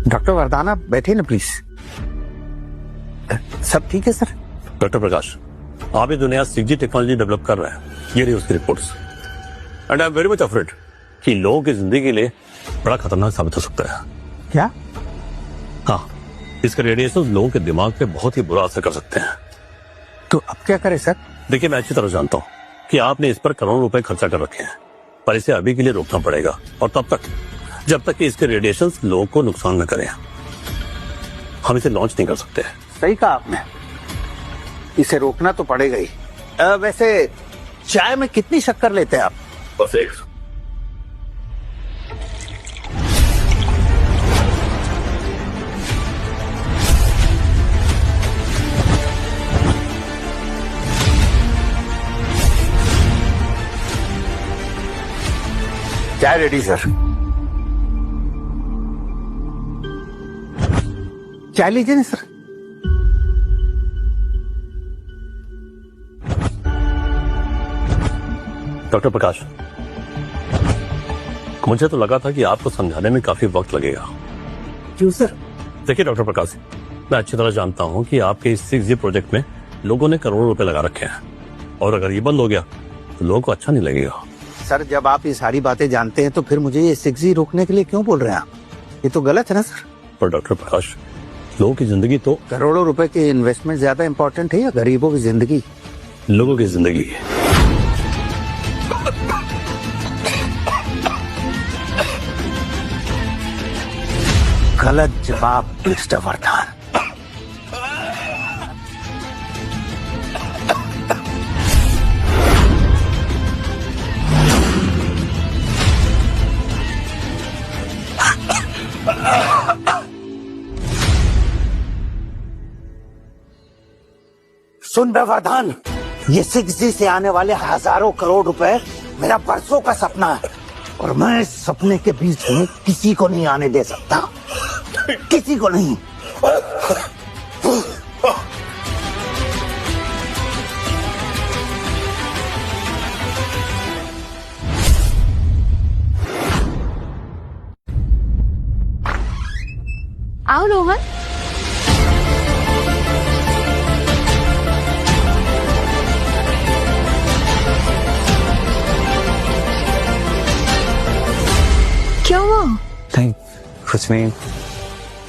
Doctor वरदाना बैठे ना प्लीज। सब ठीक है सर? डॉक्टर प्रकाश, आप ये दुनिया 6G टेक्नोलॉजी डेवलप कर रहे हैं, ये रही उसकी reports. And I am very much afraid कि लोगों की जिंदगी के लिए बड़ा खतरनाक साबित हो सकता है। क्या? हाँ, इसके रेडिएशन लोगों के दिमाग पे बहुत ही बुरा असर कर सकते हैं। तो अब क्या करें सर? देखिए, मैं अच्छी तरह जानता हूँ कि आपने इस पर करोड़ों रुपए खर्चा कर रखे हैं, पर इसे अभी के लिए रोकना पड़ेगा, और तब तक जब तक कि इसके रेडिएशन लोगों को नुकसान न करें। हम इसे लॉन्च नहीं कर सकते। सही कहा आपने, इसे रोकना तो पड़ेगा ही। वैसे चाय में कितनी शक्कर लेते हैं आप? बस एक। चाय रेडी सर। चाय लीजिए ना सर। डॉक्टर प्रकाश, मुझे तो लगा था कि आपको समझाने में काफी वक्त लगेगा। क्यों सर? देखिए डॉक्टर प्रकाश, मैं अच्छी तरह जानता हूं कि आपके इस 6G प्रोजेक्ट में लोगों ने करोड़ों रुपए लगा रखे हैं, और अगर ये बंद हो गया तो लोगों को अच्छा नहीं लगेगा। सर, जब आप ये सारी बातें जानते हैं तो फिर मुझे ये 6G रोकने के लिए क्यों बोल रहे हैं आप? ये तो गलत है ना सर? पर डॉक्टर प्रकाश, लोगों की जिंदगी तो करोड़ों रुपए की इन्वेस्टमेंट ज्यादा इंपॉर्टेंट है या गरीबों की जिंदगी? लोगों की जिंदगी है। गलत जवाब मिस्टर वर्धन। सुन बे वर्धन, ये 6G से आने वाले हजारों करोड़ रुपए मेरा बरसों का सपना है, और मैं इस सपने के बीच में किसी को नहीं आने दे सकता, किसी को नहीं। आओ रोहन। क्या हुआ? नहीं, कुछ नहीं,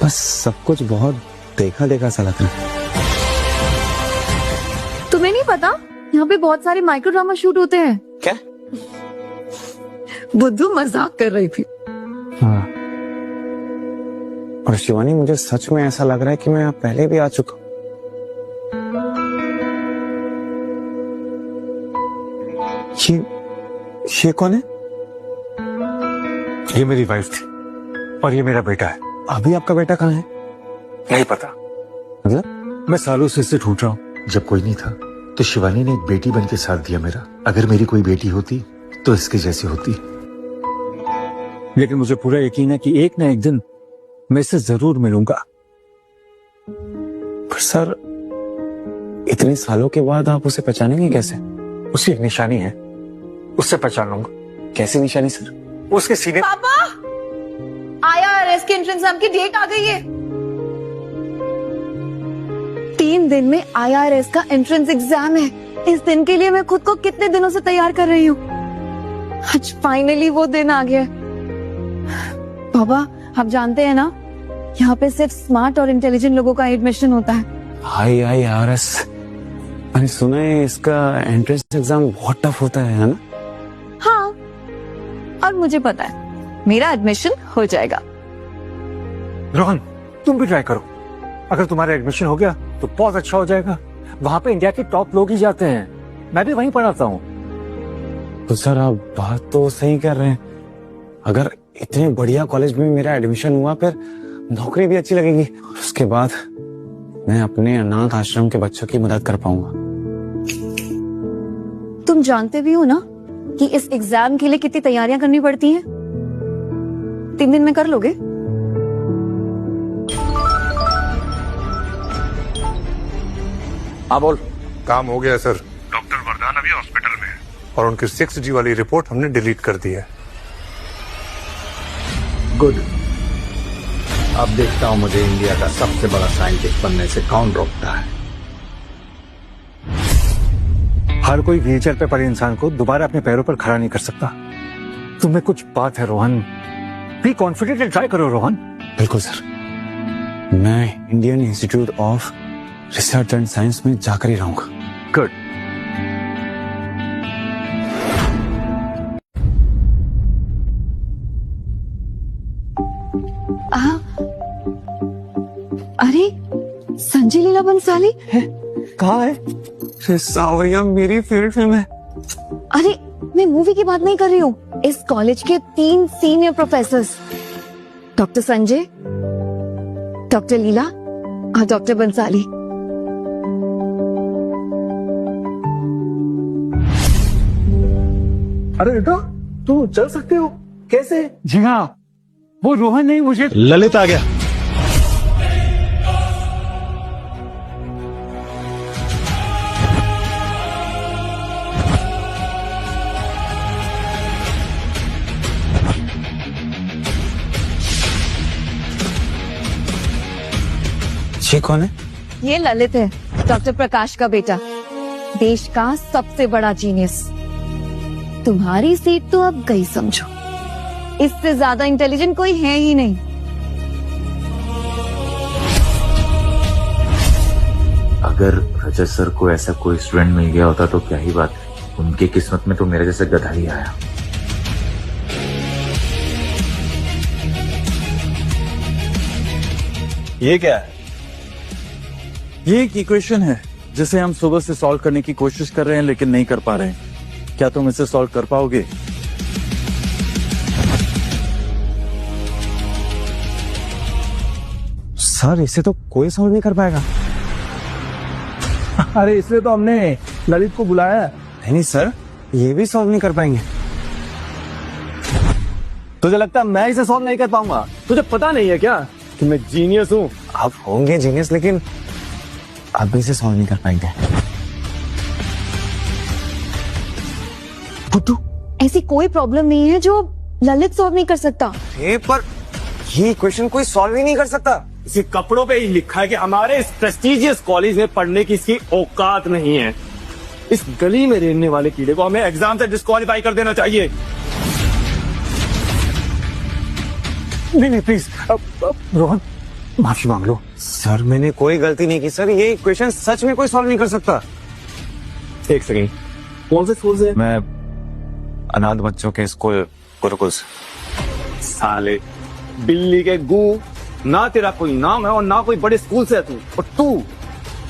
बस सब कुछ बहुत देखा देखा सा लग रहा है। तुम्हें नहीं पता यहाँ पे बहुत सारे माइक्रो ड्रामा शूट होते हैं? क्या? बुद्धू मजाक कर रही थी। हाँ, और शिवानी, मुझे सच में ऐसा लग रहा है कि मैं यहाँ पहले भी आ चुका हूँ। ये कौन है? ये मेरी वाइफ थी और ये मेरा बेटा है। अभी आपका बेटा कहाँ है? नहीं पता, मतलब? मैं सालों से इससे ढूंढ रहा हूँ। जब कोई नहीं था तो शिवानी ने एक बेटी बन के साथ दिया मेरा। अगर मेरी कोई बेटी होती तो इसके जैसी होती, लेकिन मुझे पूरा यकीन है कि एक ना एक दिन मैं इससे जरूर मिलूंगा। पर सर, इतने सालों के बाद आप उसे पहचानेंगे कैसे? उसकी एक निशानी है, उससे पहचान लूंगा। कैसी निशानी सर? उसके सीने। पापा, IRS की एंट्रेंस एग्जाम की डेट आ गई है। 3 दिन में IRS का एंट्रेंस एग्जाम है। इस दिन के लिए मैं खुद को कितने दिनों से तैयार कर रही हूँ। आज फाइनली वो दिन आ गया। पापा, आप जानते हैं ना, यहाँ पे सिर्फ स्मार्ट और इंटेलिजेंट लोगों का एडमिशन होता है। IRS, मैंने सुना है इसका एंट्रेंस एग्जाम बहुत टफ होता है ना? हाँ, और मुझे पता है मेरा एडमिशन हो जाएगा। रोहन, तुम भी ट्राई करो। अगर तुम्हारा एडमिशन हो गया तो बहुत अच्छा हो जाएगा। वहाँ पे इंडिया के टॉप लोग ही जाते हैं, मैं भी वहीं पढ़ाता हूँ। तो सर, आप बात तो सही कर रहे हैं। अगर इतने बढ़िया कॉलेज में मेरा एडमिशन हुआ, फिर नौकरी भी अच्छी लगेगी, उसके बाद मैं अपने अनाथ आश्रम के बच्चों की मदद कर पाऊंगा। तुम जानते भी हो ना कि इस एग्जाम के लिए कितनी तैयारियां करनी पड़ती हैं? 3 दिन में कर लोगे? हाँ बोल। काम हो गया सर। डॉक्टर वरदान अभी हॉस्पिटल में है और उनकी 6G वाली रिपोर्ट हमने डिलीट कर दी है। गुड। अब देखता हूं मुझे इंडिया का सबसे बड़ा साइंटिस्ट बनने से कौन रोकता है। हर कोई व्हीलचेयर पे पड़े इंसान को दोबारा अपने पैरों पर खड़ा नहीं कर सकता। तुम्हें कुछ बात है रोहन, बी कॉन्फिडेंट, ट्राई करो रोहन। बिल्कुल सर, मैं Indian institute of research and science में जाकर ही रहूंगा। गुड। अरे संजय लीला बंसाली, कहाँ है? अरे सावरिया मेरी फेवरेट फिल्म है। अरे मैं मूवी की बात नहीं कर रही हूँ। इस कॉलेज के 3 senior professor, doctor Sanjay, doctor Leela और डॉक्टर बंसाली। अरे बेटा तुम चल सकते हो? कैसे? जी हाँ, वो रोहन नहीं, मुझे ललित आ गया। ये कौन है? ये ललित है, डॉक्टर प्रकाश का बेटा, देश का सबसे बड़ा जीनियस। तुम्हारी सीट तो अब गई समझो। इससे ज्यादा इंटेलिजेंट कोई है ही नहीं। अगर रजत सर को ऐसा कोई स्टूडेंट मिल गया होता तो क्या ही बात है, उनकी किस्मत में तो मेरे जैसे गधा ही आया। ये क्या है? ये एक इक्वेशन है जिसे हम सुबह से सॉल्व करने की कोशिश कर रहे हैं लेकिन नहीं कर पा रहे हैं। क्या तुम इसे सॉल्व कर पाओगे? सर इसे तो कोई सॉल्व नहीं कर पाएगा। अरे इसलिए तो हमने ललित को बुलाया है। नहीं सर, ये भी सॉल्व नहीं कर पाएंगे। तुझे लगता है मैं इसे सॉल्व नहीं कर पाऊंगा? तुझे पता नहीं है क्या कि मैं जीनियस हूँ? आप होंगे जीनियस, लेकिन आप भी इसे सॉल्व नहीं कर पाएंगे। बुद्धू, ऐसी कोई प्रॉब्लम नहीं है जो ललित सॉल्व नहीं कर सकता। पर ये इक्वेशन कोई सॉल्व ही नहीं कर सकता। इसे कपड़ों पे ही लिखा है कि हमारे इस प्रेस्टिजियस कॉलेज में पढ़ने की इसकी औकात नहीं है। इस गली में रहने वाले कीड़े को हमें एग्जाम से डिस्क्वालीफाई कर देना चाहिए। नहीं प्लीज रोहन माफी मांग लो। सर मैंने कोई गलती नहीं की सर, ये इक्वेशन सच में कोई सॉल्व नहीं कर सकता। एक सेकेंड, कौन से स्कूल से? मैं अनाथ बच्चों के स्कूल गुरुकुल से। साले बिल्ली के गू, ना तेरा कोई नाम है और ना कोई बड़े स्कूल से है तू, और तू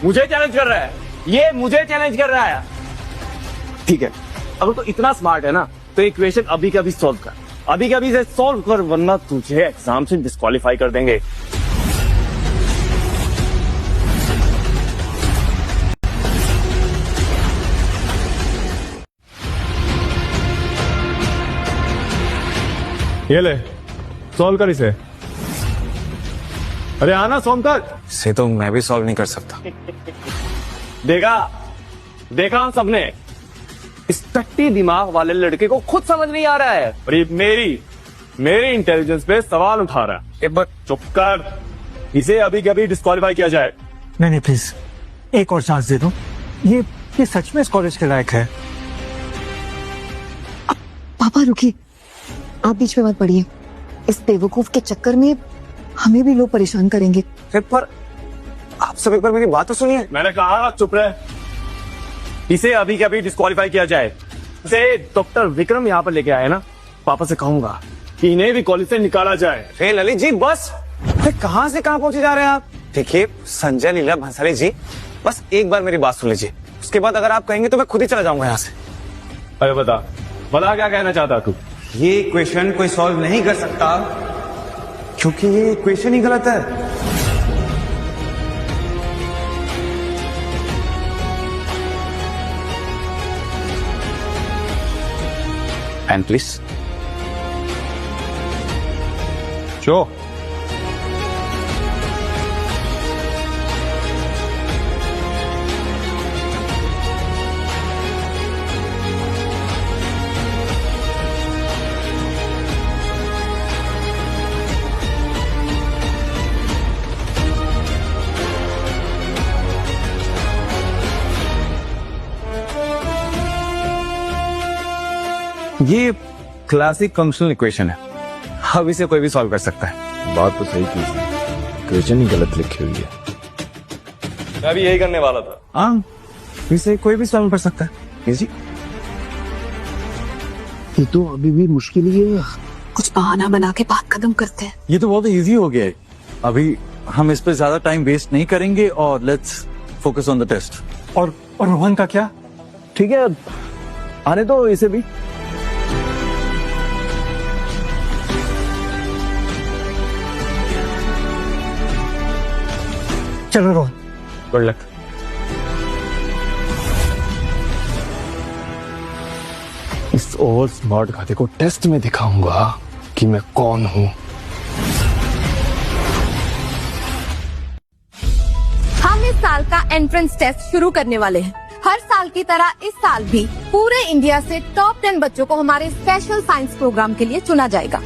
मुझे चैलेंज कर रहा है। ये मुझे चैलेंज कर रहा है। ठीक है, अगर तो इतना स्मार्ट है ना तो इक्वेशन अभी के अभी सॉल्व कर, अभी के अभी से सॉल्व कर, वरना तुझे एग्जाम से डिस्क्वालीफाई कर देंगे। ये ले, सॉल्व कर इसे। अरे आना सोमकर। इसे तो मैं भी सॉल्व नहीं कर सकता। देखा हम सबने, इस टट्टी दिमाग वाले लड़के को खुद समझ नहीं आ रहा है और ये मेरी इंटेलिजेंस पे सवाल उठा रहा है। एक बार चुप कर, इसे अभी के अभी डिस्क्वालीफाई किया जाए। नहीं प्लीज एक और चांस दे दो। ये सच में इस कॉलेज के लायक है। पापा रुकिए, आप बीच में मत पड़िए। इस बेवकूफ के चक्कर में हमें भी लोग परेशान करेंगे। पर आप सब एक बार मेरी बात तो सुनिए। मैंने कहा चुप रहे, इसे अभी के अभी डिस्क्वालीफाई किया जाए। इसे डॉक्टर विक्रम यहाँ पर लेके आए ना, पापा से कहूंगा कि इन्हें भी कॉलेज से निकाला जाए। ललित जी बस, कहाँ से कहाँ पहुंचे जा रहे हैं आप? देखिए संजय लीला भंसाली जी, बस एक बार मेरी बात सुन लीजिए, उसके बाद अगर आप कहेंगे तो मैं खुद ही चला जाऊंगा यहाँ से। अरे बता क्या कहना चाहता तू? ये इक्वेशन कोई सॉल्व नहीं कर सकता क्योंकि ये इक्वेशन ही गलत है। And please show. ये क्लासिक फंक्शनल इक्वेशन है, अब इसे कोई भी सॉल्व कर सकता है। बात तो सही की, इक्वेशन ही गलत लिखी हुई है। मैं भी यही करने वाला था। हाँ, इसे कोई भी सॉल्व कर सकता है, इजी। ये तो अभी भी मुश्किल ही है। कुछ बहाना बना के बात खत्म करते हैं। ये तो बहुत इजी हो गया है। अभी हम इस पे ज्यादा टाइम वेस्ट नहीं करेंगे और let's focus on the test. और रोहन का क्या? ठीक है, आने दो इसे भी। चलो रोहन, गुड लक। इस ओवर स्मार्ट खाते को टेस्ट में दिखाऊंगा कि मैं कौन हूं। हम इस साल का एंट्रेंस टेस्ट शुरू करने वाले हैं। हर साल की तरह इस साल भी पूरे इंडिया से टॉप 10 बच्चों को हमारे स्पेशल साइंस प्रोग्राम के लिए चुना जाएगा।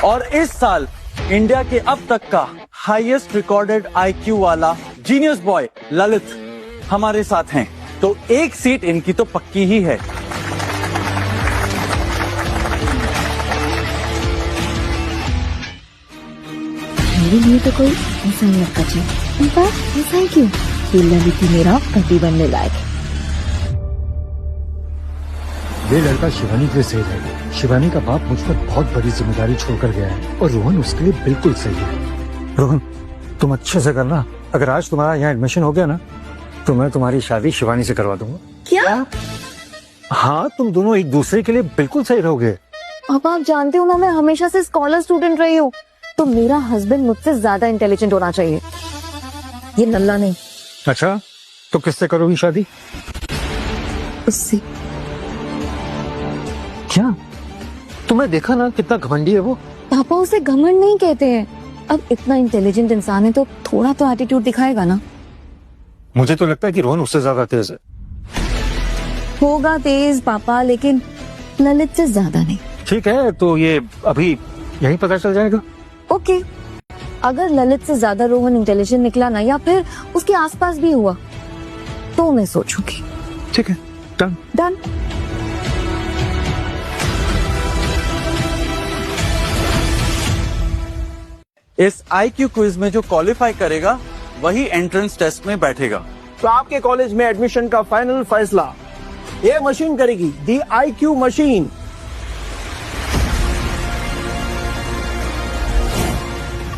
और इस साल इंडिया के अब तक का हाईएस्ट रिकॉर्डेड आईक्यू वाला जीनियस बॉय ललित हमारे साथ हैं, तो एक सीट इनकी तो पक्की ही है। मेरे लिए तो कोई ऐसा नहीं लगता जी। इनफैक्ट ऐसा ही क्यों, ये ललित ही मेरा पति बनने लायक है। ये लड़का शिवानी के लिए सही रहेगा। शिवानी का बाप मुझ पर बहुत बड़ी जिम्मेदारी छोड़कर गया है और रोहन उसके लिए बिल्कुल सही है। रोहन, तुम अच्छे से करना। अगर आज तुम्हारा यहाँ एडमिशन हो गया ना, तो मैं तुम्हारी शादी शिवानी से करवा दूंगा। क्या? हाँ, तुम दोनों एक दूसरे के लिए बिल्कुल सही रहोगे। अब आप जानते हो ना, मैं हमेशा से स्कॉलर स्टूडेंट रही हूँ, तो मेरा हस्बैंड मुझसे ज्यादा इंटेलिजेंट होना चाहिए, ये नल्ला नहीं। अच्छा, तो किससे करोगी शादी? उससे। क्या? तुम्हें देखा ना कितना घमंडी है वो। पापा उसे घमंड नहीं कहते हैं। अब इतना इंटेलिजेंट इंसान है तो थोड़ा तो एटीट्यूड दिखाएगा ना। मुझे तो लगता है कि रोहन उससे ज्यादा तेज है। होगा तेज पापा, लेकिन ललित से ज्यादा नहीं। ठीक है, तो ये अभी यहीं पता चल जाएगा। ओके, अगर ललित से ज्यादा रोहन इंटेलिजेंट निकला ना, या फिर उसके आसपास भी हुआ, तो मैं सोचूंगी। ठीक है, डन। डन। इस आईक्यू क्विज में जो क्वालिफाई करेगा वही एंट्रेंस टेस्ट में बैठेगा। तो आपके कॉलेज में एडमिशन का फाइनल फैसला ये मशीन करेगी, दी IQ मशीन।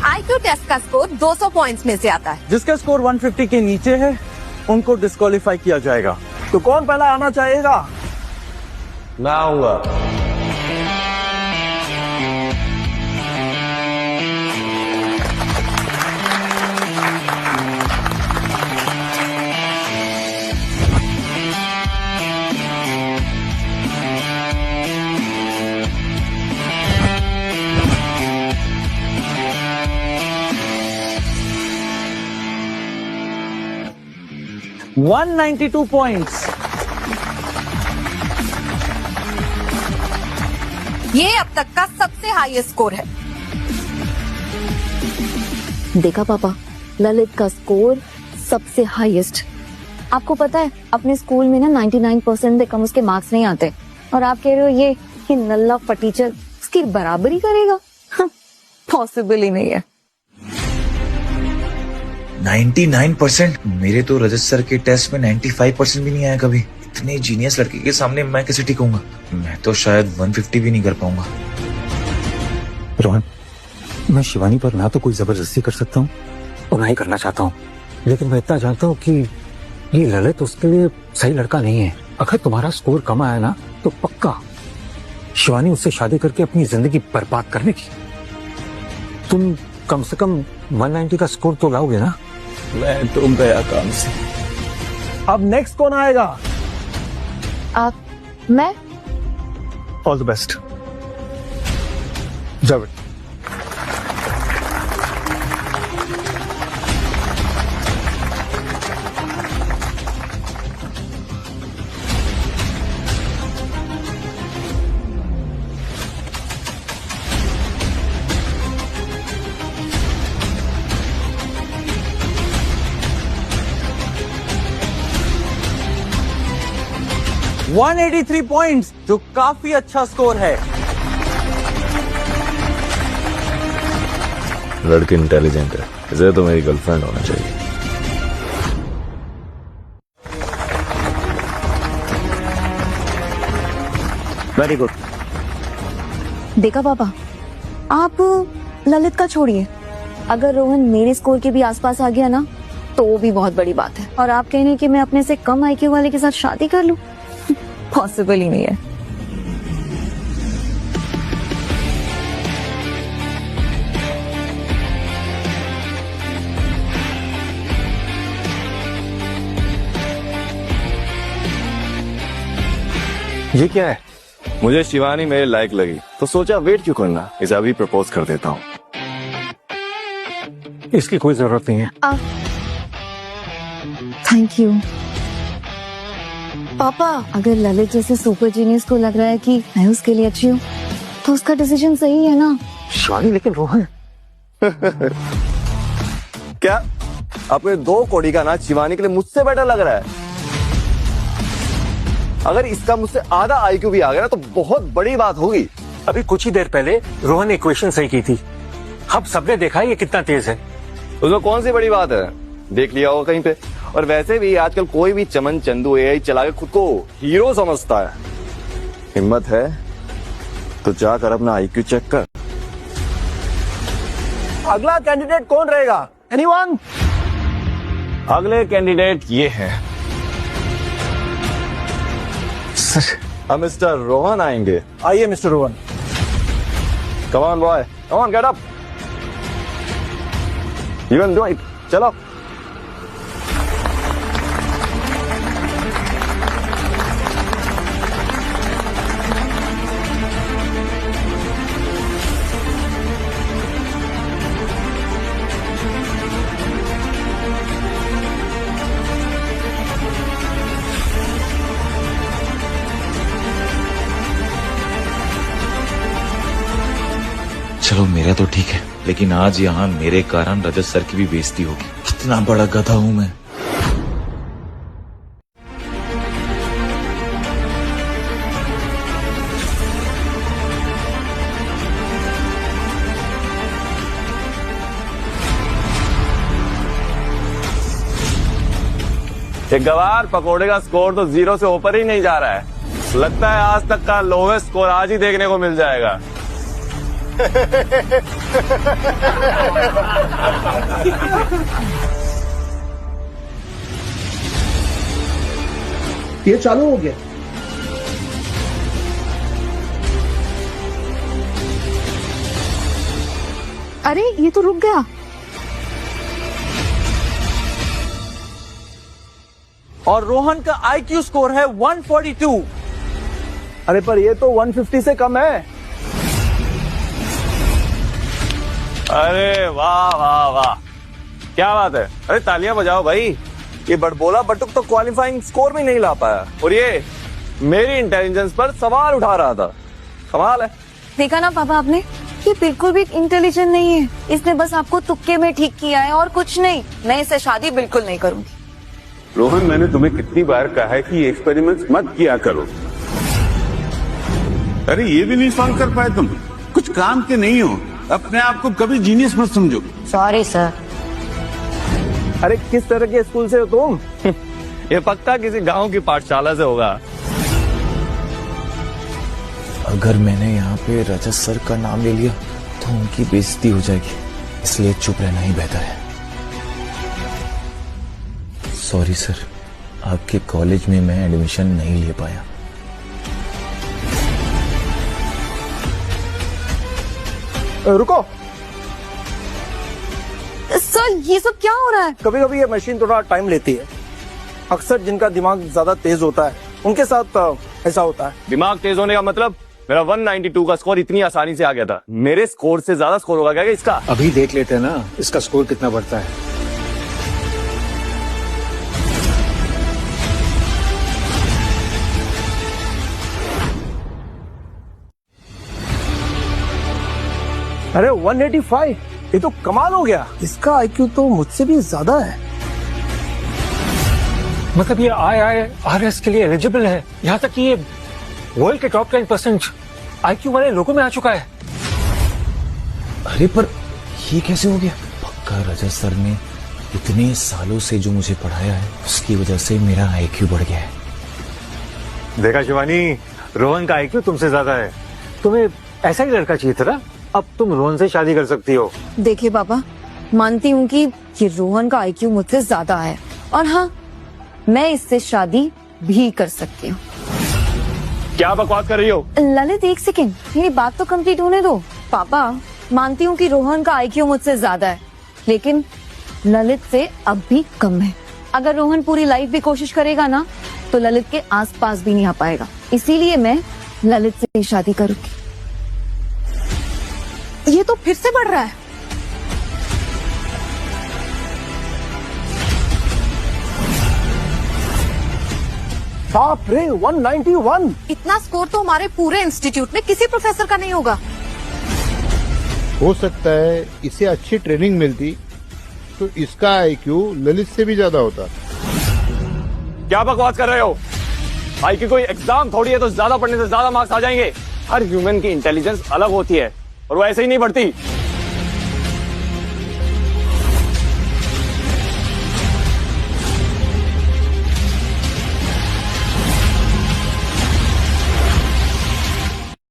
IQ टेस्ट का स्कोर 200 पॉइंट्स में से आता है। जिसका स्कोर 150 के नीचे है उनको डिस्क्वालीफाई किया जाएगा। तो कौन पहला आना चाहेगा? मैं आऊंगा। $192 पॉइंट्स। ये अब तक का सबसे हाईएस्ट स्कोर है। देखा पापा, ललित का स्कोर सबसे हाईएस्ट। आपको पता है, अपने स्कूल में ना 99% से कम उसके मार्क्स नहीं आते, और आप कह रहे हो ये नल्ला फटीचर उसकी बराबरी करेगा? पॉसिबल ही नहीं है। 99%? मेरे तो रजत सर के टेस्ट में 95% भी नहीं आया कभी। इतने जीनियस लड़के के सामने मैं कैसे टिकूंगा? मैं तो शायद 150 भी नहीं कर पाऊंगा। रोहन, मैं शिवानी पर ना तो कोई जबरदस्ती कर सकता हूँ और ना ही करना चाहता हूँ, लेकिन मैं इतना जानता हूँ कि ये ललित उसके लिए सही लड़का नहीं है। अगर तुम्हारा स्कोर कम आया ना, तो पक्का शिवानी उससे शादी करके अपनी जिंदगी बर्बाद करने की। तुम कम से कम 190 का स्कोर तो लाओगे ना? मैं तो गया काम से। अब नेक्स्ट कौन आएगा? आप? मैं? All the best. जाओ। 183 पॉइंट्स, जो काफी अच्छा स्कोर है। लड़की इंटेलिजेंट है, इसे तो मेरी गर्लफ्रेंड होना चाहिए। Very good. देखा पापा, आप ललित का छोड़िए, अगर रोहन मेरे स्कोर के भी आसपास आ गया ना तो वो भी बहुत बड़ी बात है। और आप कह रहे हैं कि मैं अपने से कम आईक्यू वाले के साथ शादी कर लूं? पॉसिबल ही नहीं है। ये क्या है? मुझे शिवानी मेरे लायक लगी तो सोचा वेट क्यों करना, इसे अभी प्रपोज कर देता हूँ। इसकी कोई जरूरत नहीं है। थैंक यू पापा। अगर ललित जैसे सुपर जीनियस को लग रहा है कि मैं उसके लिए अच्छी हूँ तो उसका डिसीजन सही है ना। शिवानी, लेकिन रोहन। क्या अपने 2 कौड़ी का नाच शिवानी के लिए मुझसे बेटर लग रहा है? अगर इसका मुझसे आधा आईक्यू भी आ गया ना तो बहुत बड़ी बात होगी। अभी कुछ ही देर पहले रोहन ने इक्वेशन सही की थी। अब सबने देखा ये कितना तेज है। उसमें कौन सी बड़ी बात है, देख लिया होगा कहीं पे। और वैसे भी आजकल कोई भी चमन चंदू एआई चला के खुद को हीरो समझता है। हिम्मत है तो जाकर अपना आईक्यू चेक कर। अगला कैंडिडेट कौन रहेगा? एनीवन? अगले कैंडिडेट ये है सर, मिस्टर रोहन आएंगे। आइए mister Rohan. Come on boy, come on, get up, you can do it, चलो। चलो मेरा तो ठीक है, लेकिन आज यहाँ मेरे कारण रजत सर की भी बेइज्जती होगी। कितना बड़ा गधा हूं मैं। एक गवार पकोड़े का स्कोर तो 0 से ऊपर ही नहीं जा रहा है। लगता है आज तक का लोवेस्ट स्कोर आज ही देखने को मिल जाएगा। ये चालू हो गया। अरे ये तो रुक गया। और रोहन का आईक्यू स्कोर है 142। अरे पर ये तो 150 से कम है। अरे वाह वाह वाह, क्या बात है। अरे तालियां बजाओ भाई। ये बड़बोला बटुक तो क्वालिफाइंग स्कोर में नहीं ला पाया और ये मेरी इंटेलिजेंस पर सवाल उठा रहा था। कमाल है। देखा ना पापा आपने, ये बिल्कुल भी इंटेलिजेंट नहीं है। इसने बस आपको तुक्के में ठीक किया है और कुछ नहीं। मैं इससे शादी बिल्कुल नहीं करूंगी। रोहन, मैंने तुम्हें कितनी बार कहा है कि एक्सपेरिमेंट्स मत किया करो। अरे ये भी नहीं सॉल्व कर पाए तुम? कुछ काम के नहीं हो। अपने आप को कभी जीनियस मत समझो। Sorry sir. अरे किस तरह के स्कूल से हो तुम? ये पक्का किसी गांव की पाठशाला से होगा। अगर मैंने यहाँ पे रजत सर का नाम ले लिया तो उनकी बेइज्जती हो जाएगी, इसलिए चुप रहना ही बेहतर है। सॉरी सर, आपके कॉलेज में मैं एडमिशन नहीं ले पाया। रुको सर, ये सब क्या हो रहा है? कभी कभी ये मशीन थोड़ा टाइम लेती है। अक्सर जिनका दिमाग ज्यादा तेज होता है उनके साथ ऐसा होता है। दिमाग तेज होने का मतलब मेरा 192 का स्कोर इतनी आसानी से आ गया था। मेरे स्कोर से ज्यादा स्कोर होगा क्या इसका? अभी देख लेते हैं ना इसका स्कोर कितना बढ़ता है। अरे 185, ये तो कमाल हो गया। इसका आईक्यू तो मुझसे भी ज्यादा है। मतलब ये IIRS के लिए एलिजिबल है, यहाँ तक कि ये वर्ल्ड के टॉप 10% IQ वाले लोगों में आ चुका है। अरे पर ये कैसे हो गया? पक्का रजत सर ने इतने सालों से जो मुझे पढ़ाया है उसकी वजह से मेरा IQ बढ़ गया है। देखा शिवानी, रोहन का IQ तुमसे ज्यादा है। तुम्हें ऐसा ही लड़का चाहिए था ना, अब तुम रोहन से शादी कर सकती हो। देखिए पापा, मानती हूँ कि ये रोहन का IQ मुझसे ज्यादा है, और हाँ, मैं इससे शादी भी कर सकती हूँ। क्या बकवास कर रही हो? ललित एक सेकेंड, मेरी बात तो कंप्लीट होने दो। पापा, मानती हूँ कि रोहन का IQ मुझसे ज्यादा है, लेकिन ललित से अब भी कम है। अगर रोहन पूरी लाइफ भी कोशिश करेगा ना, तो ललित के आसपास भी नहीं आ पाएगा। इसीलिए मैं ललित से ही शादी करूंगी। ये तो फिर से बढ़ रहा है। बाप रे, 191। इतना स्कोर तो हमारे पूरे इंस्टीट्यूट में किसी प्रोफेसर का नहीं होगा। हो सकता है इसे अच्छी ट्रेनिंग मिलती तो इसका IQ ललित से भी ज्यादा होता। क्या बकवास कर रहे हो? IQ कोई एग्जाम थोड़ी है तो ज्यादा पढ़ने से ज्यादा मार्क्स आ जाएंगे। हर ह्यूमन की इंटेलिजेंस अलग होती है और वो ऐसे ही नहीं बढ़ती।